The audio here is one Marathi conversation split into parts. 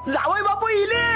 जावई बापू इले.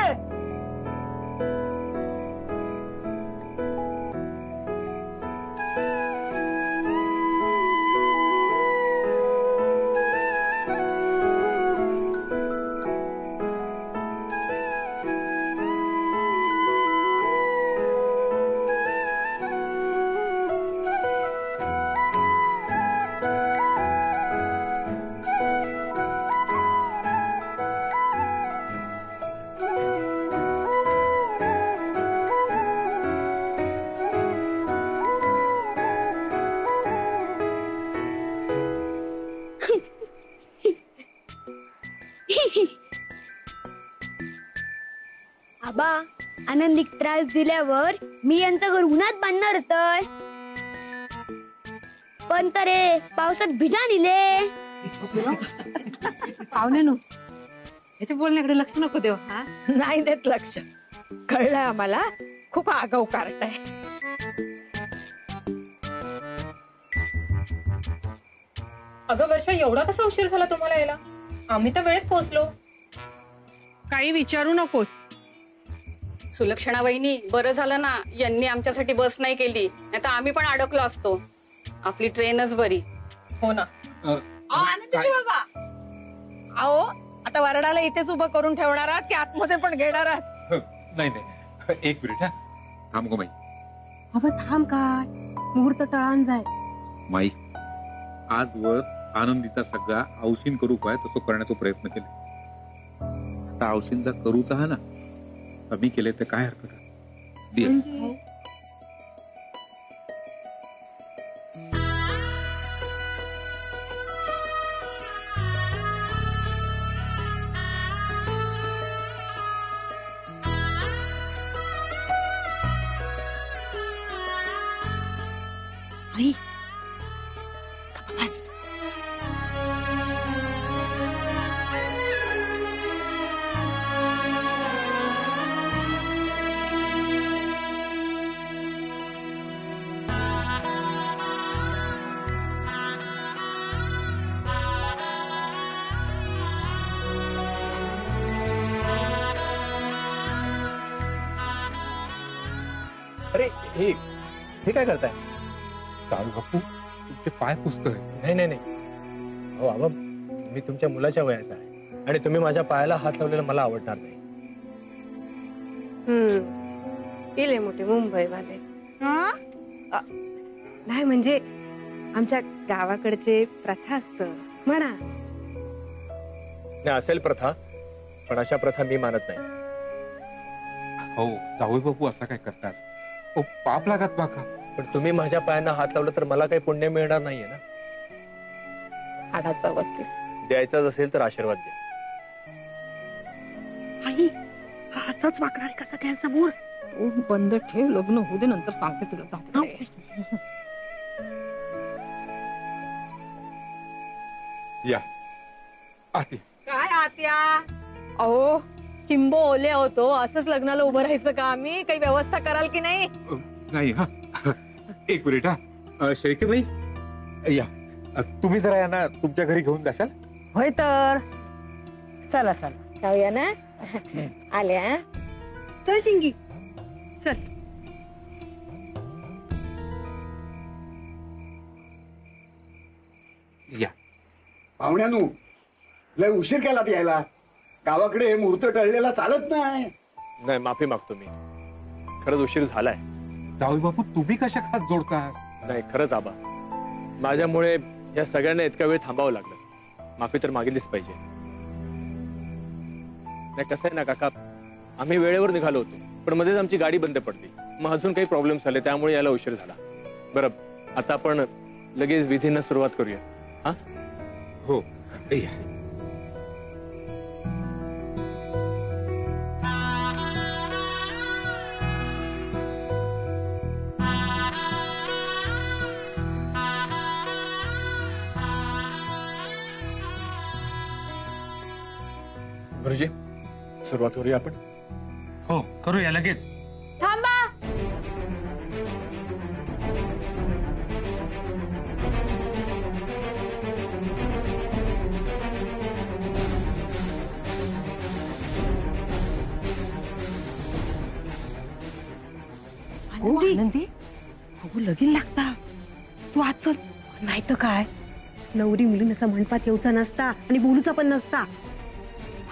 आबा आनंदीक त्रास दिल्यावर मी यांचं घर उन्हात बांधणार होतय, पण तरे पावसात भिजा निले. पाहुणे नो याच्या बोलण्याकडे लक्ष नको देऊ. हा नाही देत लक्ष. कळलंय आम्हाला खूप आगाऊ कार्ट आहे. अगं वर्षा, एवढा कसा उशीर झाला तुम्हाला यायला? आम्ही तर वेळेत पोहोचलो. काही विचारू नकोस. सुलक्षणा वहिनी, बरं झालं ना यांनी आमच्यासाठी बस नाही केली, नाही तर आम्ही पण अडकलो असतो. आपली ट्रेनच बरी. हो ना. बाबा अहो, आता वरडाला इथेच उभं करून ठेवणार आहात की आतमध्ये पण घेणार आहात? नाही नाही, एक मिनिट. हा थांब गो माई. अबा थांब काय, मुहूर्त टळान जाय. माई, आजवर आनंदीचा सगळा औशीन करू काय तसं करण्याचा प्रयत्न केले. आता औशींचा करूचा हा ना, कमी केले तर काय हरकत आहे. दे. आई बस. अरे हे काय करताय? चालू बापू, तुमचे पाय पुसतोय. नाही नाही नाही, हो बाबा, मी तुमच्या मुलाच्या वयाचा आहे आणि तुम्ही माझ्या पायाला हात लावलेला मला आवडणार नाही. इले मोठे मुंबईवाले नाही, म्हणजे आमच्या गावाकडचे प्रथा असत म्हणा. नाही असेल प्रथा, पण अशा प्रथा मी मानत नाही. हो जावई बापू, असा काय करतास? ओ पाप लागत बाका. पण तुम्ही माझ्या पायांना हात लावलं तर मला काही पुण्य मिळणार नाहीये ना. हाडाचा वकील. द्यायचाच असेल तर आशीर्वाद द्या. आई हा असाच वागणार आहे का सगळ्यांसमोर? तोंड बंद ठेव, लग्न होऊ दे, नंतर सांगते तुला. जाते. या आती. काय आत्या? अहो चिंबो ओले होतो, असंच लग्नाला उभं राहायचं का आम्ही? काही व्यवस्था कराल की नाही? नाही. हा एक मिनिट. हा शेळके बाई, या तुम्ही जरा यांना तुमच्या घरी घेऊन जाशाल? होय तर चला चला जाऊया ना. आल्या. चल चिंगी चल. या. पाहुण्यानू, लय उशीर केला यायला. गावाकडे मुहूर्त टळलेला चालत नाही. नाही, माफी मागतो मी. खरंच उशीर झालाय. जावई बापू, तुम्ही कशा खास जोडतास? नाही खरंच आबा, माझ्यामुळे या सगळ्यांना इतका वेळ थांबावं लागलं. माफी तर मागितलीच पाहिजे. नाही कसं आहे ना काका, आम्ही वेळेवर निघालो होतो, पण मध्येच आमची गाडी बंद पडली. मग अजून काही प्रॉब्लेम झाले, त्यामुळे याला उशीर झाला. बरं, आता आपण लगेच विधींना सुरुवात करूया. हा हो. गुरुजी, सुरुवात करूया आपण. हो करूया लगेच. थांबा. आनंदी अगो लगीन लागता तू आज चल. नाही तर काय नवरी मुलीन असं म्हणपात येऊचा नसता आणि बोलूचा पण नसता.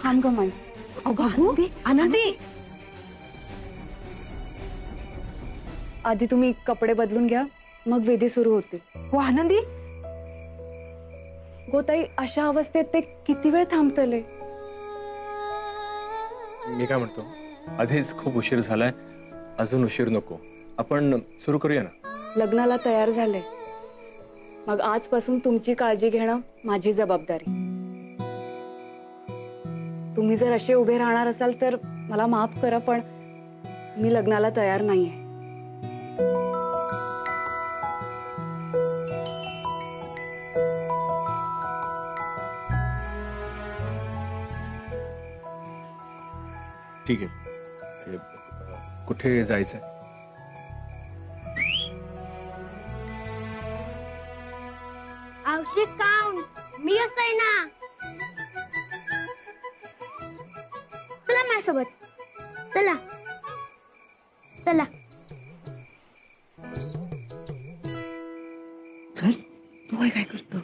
थांब ग माई. अगो आनंदी आनंदी आधी तुम्ही कपडे बदलून घ्या, मग विधी सुरू होते. हो आनंदी गोताई अशा अवस्थेत ते किती वेळ थांबतले? मी काय म्हणतो, आधीच खूप उशीर झालाय, अजून उशीर नको. आपण सुरू करूया ना. लग्नाला तयार झाले, मग आजपासून तुमची काळजी घेणं माझी जबाबदारी. तुम्ही जर असे उभे राहणार असाल तर मला माफ करा, पण मी लग्नाला तयार नाहीये. ठीक आहे. कुठे जायचंय? औषध खाऊन मी असं ना. चला माझ्यासोबत. चला चला. चल तू काय करतो.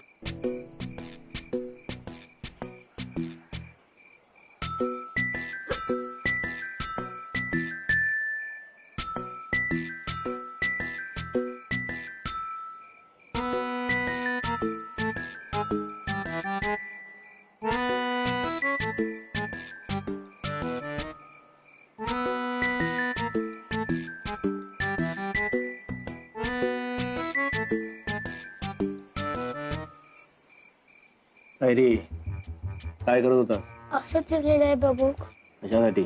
रे काय करत होतास? असंच लिहिलेलं आहे बघू. कशासाठी?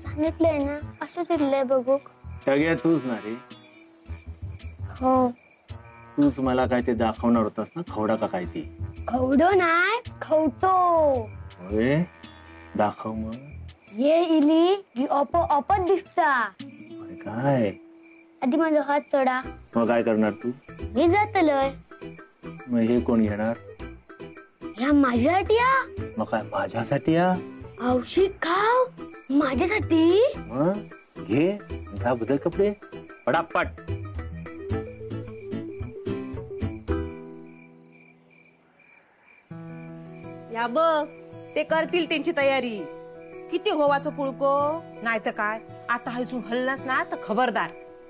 सांगितलंय ना असंच लिहिलंय बघू. सगळ्या तूच ना रे. हो. तूच मला काय ते दाखवणार होतास ना, खवडा का काय ते? खवडो नाही खवतो. होय, दाखव मग. ये इली की ऑपत दिसता. अरे काय? आधी माझा हात चढा. मग काय करणार तू? मी जातलोय. मग हे कोण घेणार? ह्या माझ्यासाठी या. मग काय माझ्यासाठी या? औषध खाव माझ्यासाठी. मग घे, जा बदल कपडे पटापट. या बघ ते करतील त्यांची तयारी. किती गोवाचं पुळको. नाही तर काय, आता हायसून हल्लास ना तर खबरदार.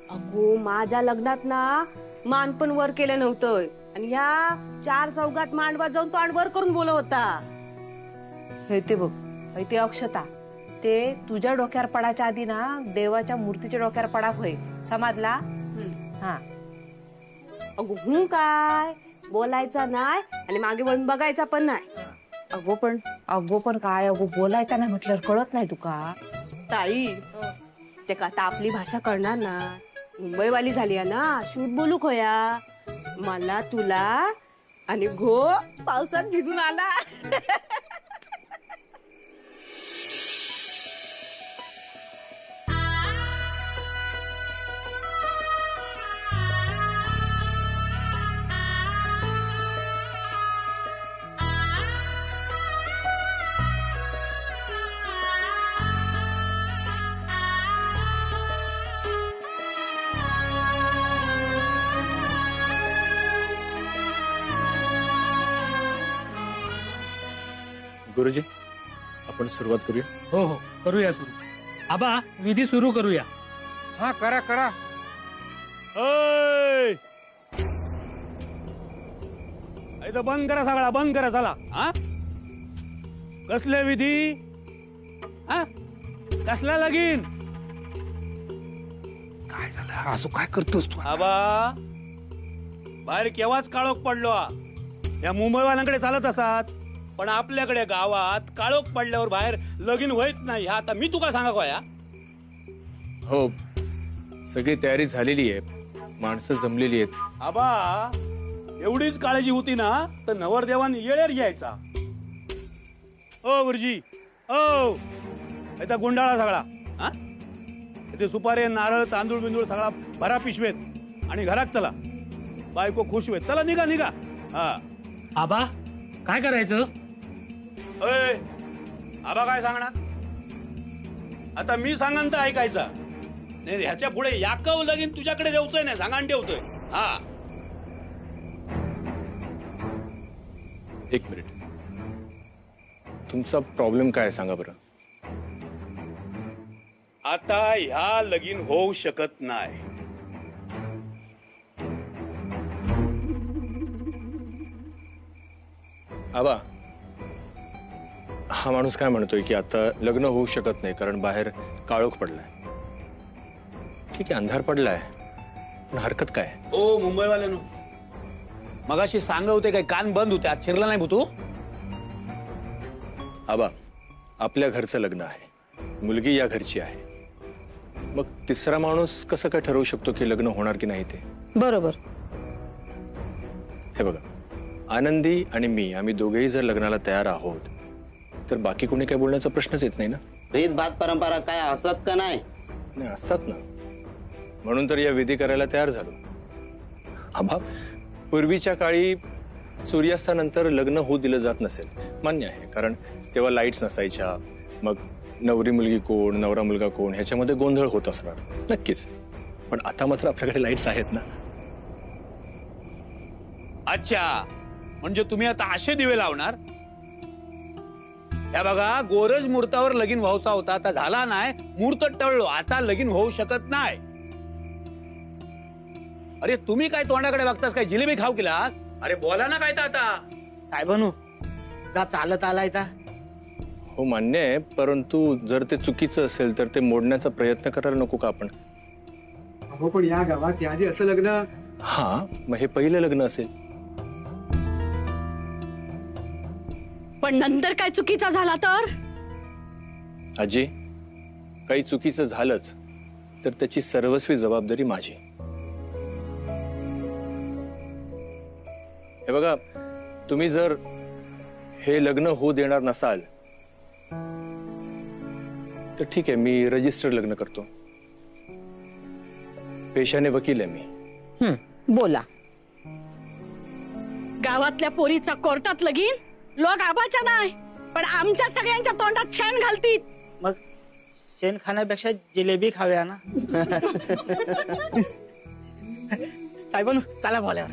अगो माझ्या लग्नात ना मान पण वर केलं नव्हतं, आणि या 4 चौघात मांडवात जाऊन तो वर करून बोलत होता. हे ते बघ, हे ते अक्षता, ते तुझ्या डोक्यावर पडायच्या आधी ना देवाच्या मूर्तीच्या डोक्यावर पडा होय, समजला? हा. अगो हूं काय बोलायचा नाही आणि मागे वळून बघायचा पण नाही. अगो पण काय, अगो बोलायचा नाही म्हटल्यावर कळत नाही तुका? ताई ते का आता आपली भाषा कळणार ना. मुंबईवाली झाली आहे ना, शूट बोलू खोया. मला तुला आणि घो पावसात भिजून आला. गुरुजी, आपण सुरुवात करूया. हो हो करूया सुरू. आबा विधी सुरू करूया. हा करा करा. बंद करा सगळा, बंद करा चला. हा कसले विधी? हा कसला लगीन? काय झालं असं काय करतोस तू? आबा बाहेर केव्हाच काळोख पडलो. या मुंबईवाल्यांकडे चालत असतात, पण आपल्याकडे गावात काळोख पडल्यावर बाहेर लगीन होत नाही. हा आता मी तुका सांगा कोया. हो, सगळी तयारी झालेली आहे, माणसं जमलेली आहेत. आबा एवढीच काळजी होती ना तर नवरदेवान येळेर यायचा. ओ गुरुजी, ओ इथं गुंडाळा सगळा. हा इथे सुपारी, नारळ, तांदूळ बिंदूळ सगळा भरा पिशवेत आणि घरात चला. बायको खुश होईल. चला निघा निघा. हा आबा काय करायचं? आबा काय सांगणार? आता मी सांगन तर ऐकायचा. नाही ह्याच्या पुढे याकव लगीन तुझ्याकडे देऊचंय नाही सांगाण ठेवतोय. हा एक मिनिट, तुमचा प्रॉब्लेम काय आहे सांगा बरं. आता ह्या लगीन होऊ शकत नाही. आबा, हा माणूस काय म्हणतोय की आता लग्न होऊ शकत नाही कारण बाहेर काळोख पडलाय. ठीक आहे, अंधार पडलाय, पण हरकत काय. ओ मुंबईवाल्यानो, मगाशी सांग होते काय कान बंद होते, आज शिरला नाही भूतू. आबा, आपल्या घरचं लग्न आहे, मुलगी या घरची आहे, मग तिसरा माणूस कसं काय ठरवू शकतो की लग्न होणार की नाही ते. बरोबर. हे बघा, आनंदी आणि मी आम्ही दोघेही जर लग्नाला तयार आहोत तर बाकी कोणी काय बोलण्याचा प्रश्नच येत नाही ना. रीत भात परंपरा काय असत का नाही? नाही, असतात ना, म्हणून तर या विधी करायला तयार झालो. आबा, पूर्वीच्या काळी सूर्यास्तानंतर लग्न होऊ दिलं जात नसेल, मान्य आहे, कारण तेव्हा लाईट्स नसायच्या, मग नवरी मुलगी कोण नवरा मुलगा कोण ह्याच्यामध्ये गोंधळ होत असणार नक्कीच. पण आता मात्र आपल्याकडे लाईट्स आहेत ना. अच्छा, म्हणजे तुम्ही आता असे दिवे लावणार. या बघा, गोरज मुहूर्तावर लगीन व्हायचा होता, आता झाला नाही, मुहूर्त टळलो, आता लगीन होऊ शकत नाही. अरे तुम्ही काय तोंडाकडे बघतास, काय जिलेबी खाऊ केलास? अरे बोला ना काय तर आता. साहेबानू जा चालत आलाय ता. हो मान्य आहे, परंतु जर ते चुकीचं असेल तर ते मोडण्याचा प्रयत्न करायला नको का आपण. अहो पण या गावात याआधी असं लग्न. हा, मग हे पहिलं लग्न असेल. पण नंतर काय चुकीचा झाला तर? आजी, काही चुकीचं झालंच तर त्याची सर्वस्वी जबाबदारी माझी. हे बघा, तुम्ही जर हे लग्न होऊ देणार नसाल तर ठीक आहे, मी रजिस्टर लग्न करतो. पेशाने वकील आहे मी. बोला. गावातल्या पोरीचा कोर्टात लगीन लोक आबाच्या नाही पण आमच्या सगळ्यांच्या तोंडात शेण घालतील. मग शेण खाण्यापेक्षा जिलेबी खाव्या ना. साहेबानू चला बोल्यावर.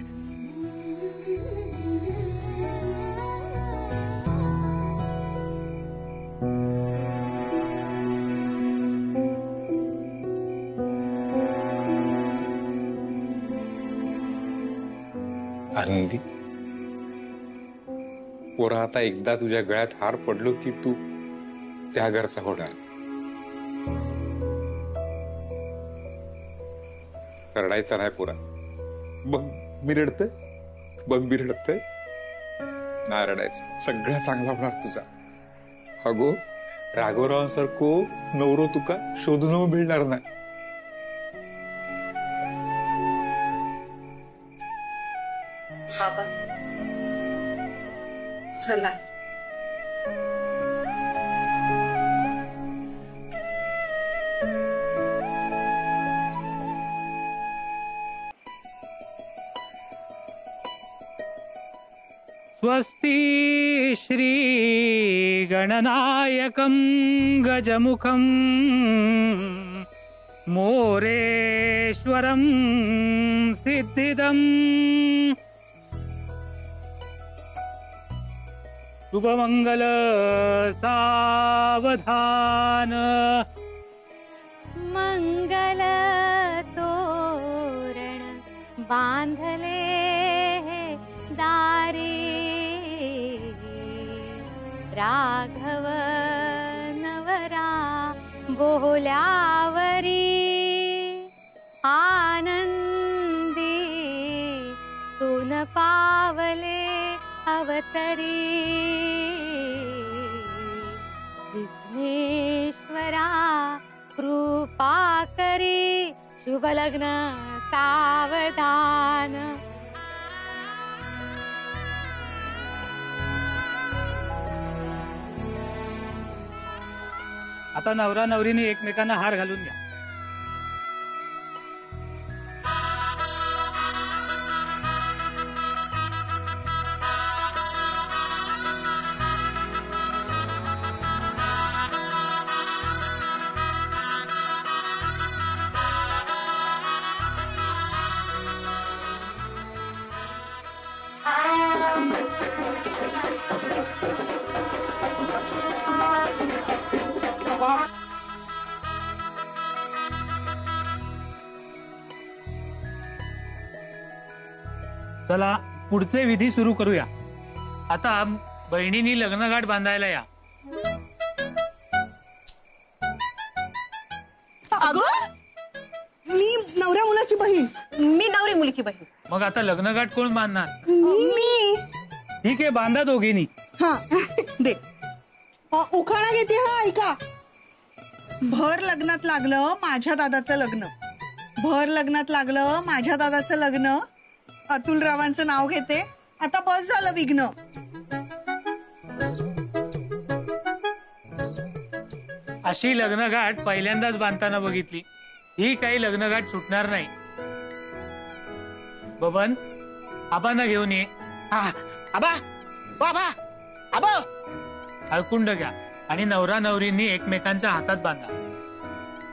आनंदी, पोरा, आता एकदा तुझ्या गळ्यात हार पडलो की तू त्या घरचा होणार. रडायचा नाही पोरा. बघ मी रडतोय, बघ मी रडतोय. नाही रडायचं, सगळं चांगला होणार तुझा. अगो, राघवरावांसारखो नवरो तुका शोधून मिळणार नाही. चला. स्वस्ति श्री गणनायकं गजमुखं मोरेश्वरं सिद्धिदम् शुभमंगल सावधान मंगल तोरण बांधले दारी राघव नवरा बोल्यावरी आनंदी तुन पावले अवतरी विघ्नेश्वरा कृपा करी शुभ लग्न सावधान. आता नवरा नवरीने एकमेकांना हार घालून घ्या. चला पुढचे विधी सुरू करूया. आता बहिणींनी लग्नगाठ बांधायला या. अगं मी नवऱ्या मुलाची बहीण. मी नवरी मुलीची बहीण. मग आता लग्नगाठ कोण बांधणार? मी. ठीक आहे, बांधा दोघींनी. हा दे. उखाणा घेते. हा ऐका. भर लग्नात लागलं माझ्या दादाचं लग्न. भर लग्नात लागलं माझ्या दादाचं लग्न. अतुल रावांचं नाव घेते. आता बस झालं विघ्न. अशी लग्नगाठ पहिल्यांदाच बांधताना बघितली. ही काही लग्नगाठ सुटणार नाही. बबन, आबांना घेऊन ये. आबा बाबा आबा. हळकुंड घ्या आणि नवरा नवरींनी एकमेकांच्या हातात बांधा.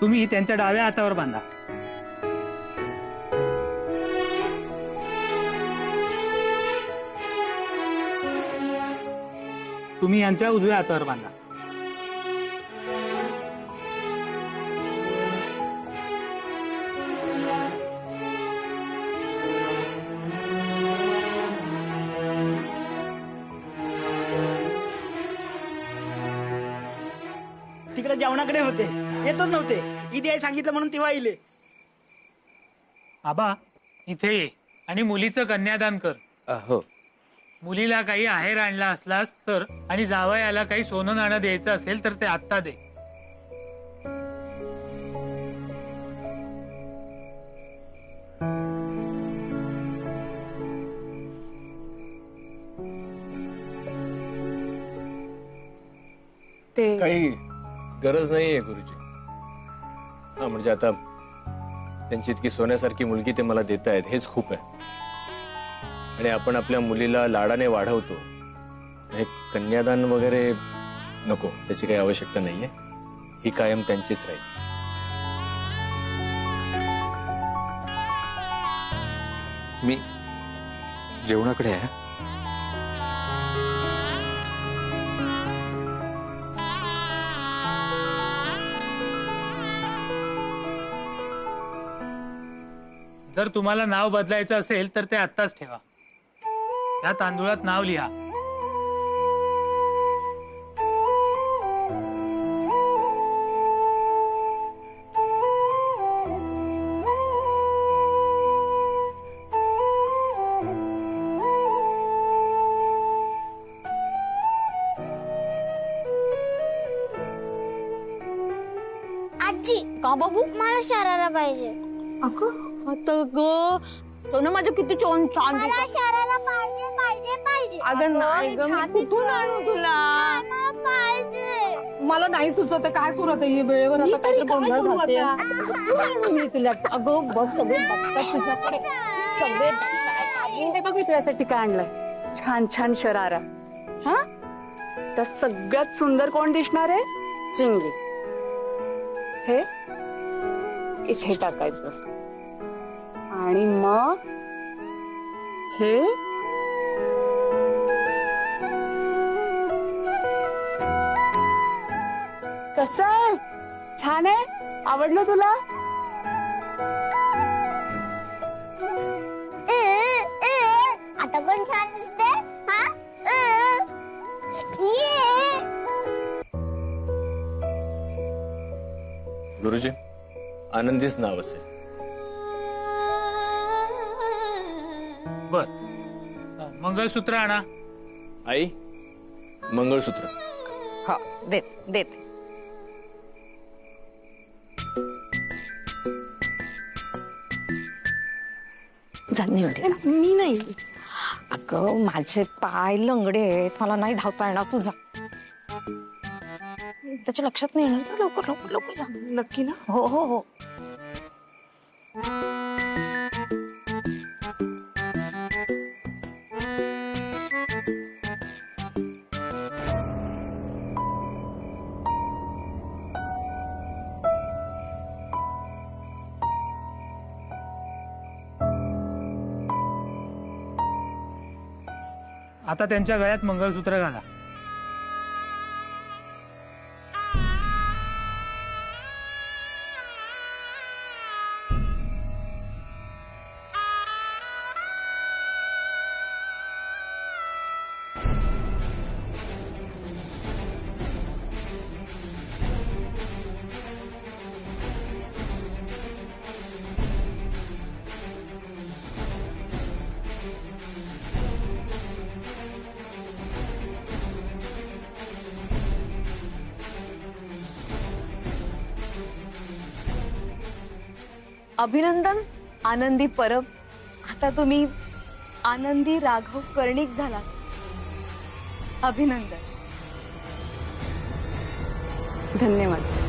तुम्ही त्यांच्या डाव्या हातावर बांधा. तुम्ही यांच्या उजव्या हातावर बांधा. तिकडे जेवणाकडे होते, येतच नव्हते. इथे आई सांगितलं म्हणून तेव्हा येईल. आबा इथे ये आणि मुलीचं कन्यादान कर. हो. मुलीला काही आहेर आणला असलास तर आणि जावयाला काही सोनं नाणं द्यायचं असेल तर ते आत्ता दे. ते काही गरज नाहीये गुरुजी. हा म्हणजे आता त्यांची इतकी सोन्यासारखी मुलगी ते मला देत आहेत हेच खूप आहे. आणि आपण आपल्या मुलीला लाडाने वाढवतो. हे कन्यादान वगैरे नको, त्याची काही आवश्यकता नाहीये. ही कायम त्यांचीच राहील. मी जेवणाकडे आहे. जर तुम्हाला नाव बदलायचं असेल तर ते आत्ताच ठेवा. त्या तांदूळात नाव लिहा. आजी का बाबू मला शरारा पाहिजे. आता ग तो ना माझं किती छान छान मला शरारा पाहिजे पाहिजे पाहिजे. अगं नाही ग, मी कुठून आणू तुला? मला पाहिजे. मला नाही सुचत काय करू आता ही वेळेवर. आता काहीतरी गोंधळ झाले. मी तुला अगं बघ सगळे बघतात तुझ्याकडे. सगळे हे बघ मी तुझ्यासाठी काय आणलंय. छान छान शरारा. हा तर सगळ्यात सुंदर कोण दिसणार आहे? चिंगी. हे इथे टाकायचं आणि मग हे कसं आहे? छान आहे? आवडलं तुला? आता पण छान दिसते. हा गुरुजी आनंदीच नाव असेल. बर, मंगळसूत्र आणा. आई मंगळसूत्र. हा देत देत. मी नाही. अगं माझे पाय लंगडे आहेत, मला नाही धावता येणार. तुझा त्याच्या लक्षात नाही येणार. जा लवकर लवकर लवकर जा. नक्की ना? हो हो हो. आता त्यांच्या गळ्यात मंगळसूत्र घाला. अभिनंदन आनंदी परब. आता तुम्ही आनंदी राघव कर्णिक झाला. अभिनंदन. धन्यवाद.